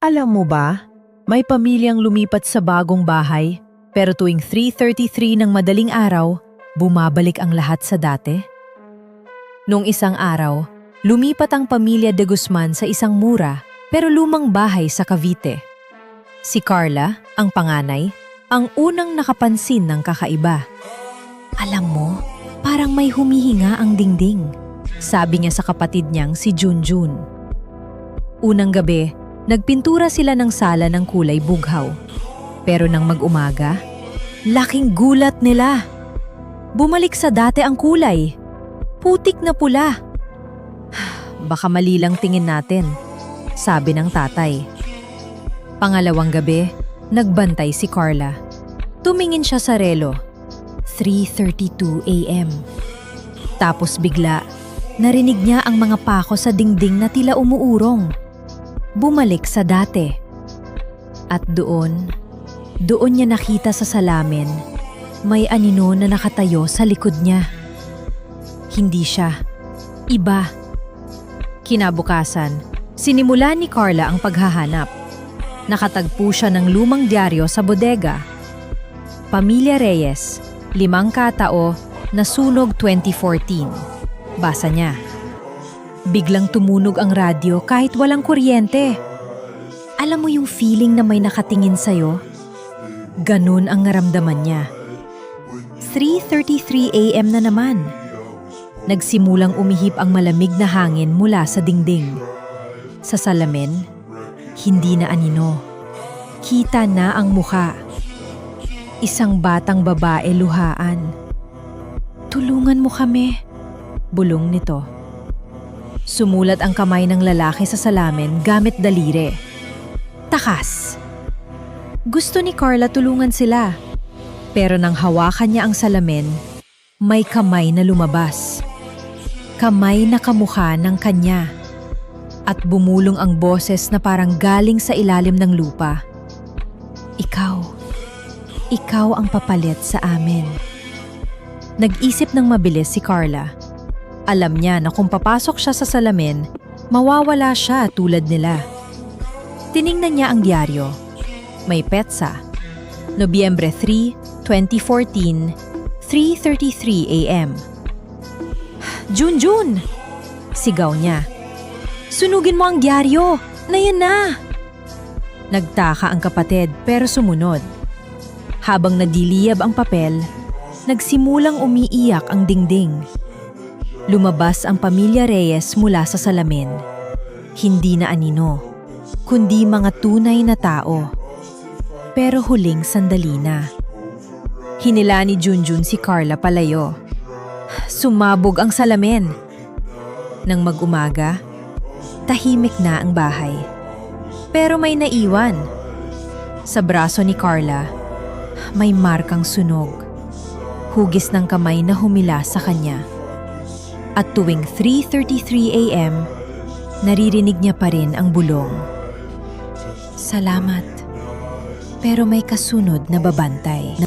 Alam mo ba, may pamilyang lumipat sa bagong bahay, pero tuwing 3:33 ng madaling araw, bumabalik ang lahat sa dati. Nung isang araw, lumipat ang pamilya de Guzman sa isang mura pero lumang bahay sa Cavite. Si Carla, ang panganay, ang unang nakapansin ng kakaiba. Alam mo, parang may humihinga ang dingding, sabi niya sa kapatid niyang si Junjun. Unang gabi, nagpintura sila ng sala ng kulay bughaw. Pero nang mag-umaga, laking gulat nila. Bumalik sa dati ang kulay. Putik na pula. Baka mali lang tingin natin, sabi ng tatay. Pangalawang gabi, nagbantay si Carla. Tumingin siya sa relo. 3:32 a.m. Tapos bigla, narinig niya ang mga pako sa dingding na tila umuurong. Bumalik sa dati. At doon niya nakita sa salamin, may anino na nakatayo sa likod niya. Hindi siya. Iba. Kinabukasan, sinimula ni Carla ang paghahanap. Nakatagpo siya ng lumang dyaryo sa bodega. Pamilya Reyes, 5 katao, nasunog 2014. Basa niya. Biglang tumunog ang radyo kahit walang kuryente. Alam mo yung feeling na may nakatingin sa'yo? Ganun ang naramdaman niya. 3:33 a.m. na naman. Nagsimulang umihip ang malamig na hangin mula sa dingding. Sa salamin, hindi na anino. Kita na ang mukha. Isang batang babae luhaan. "Tulungan mo kami," bulong nito. Sumulat ang kamay ng lalaki sa salamin gamit daliri. Takas! Gusto ni Carla tulungan sila. Pero nang hawakan niya ang salamin, may kamay na lumabas. Kamay na kamukha ng kanya. At bumulong ang boses na parang galing sa ilalim ng lupa. Ikaw ang papalit sa amin." Nag-isip ng mabilis si Carla. Alam niya na kung papasok siya sa salamin, mawawala siya tulad nila. Tiningnan niya ang dyaryo. May petsa. Nobyembre 3, 2014, 3:33 a.m. Junjun! Sigaw niya. "Sunugin mo ang dyaryo! Nayan na!" Nagtaka ang kapatid pero sumunod. Habang nadiliyab ang papel, nagsimulang umiiyak ang dingding. Lumabas ang pamilya Reyes mula sa salamin. Hindi na anino, kundi mga tunay na tao. Pero huling sandali na. Hinila ni Junjun si Carla palayo. Sumabog ang salamin. Nang mag-umaga, tahimik na ang bahay. Pero may naiwan. Sa braso ni Carla, may markang sunog. Hugis ng kamay na humila sa kanya. At tuwing 3:33 a.m., naririnig niya pa rin ang bulong. "Salamat, pero may kasunod na babantay."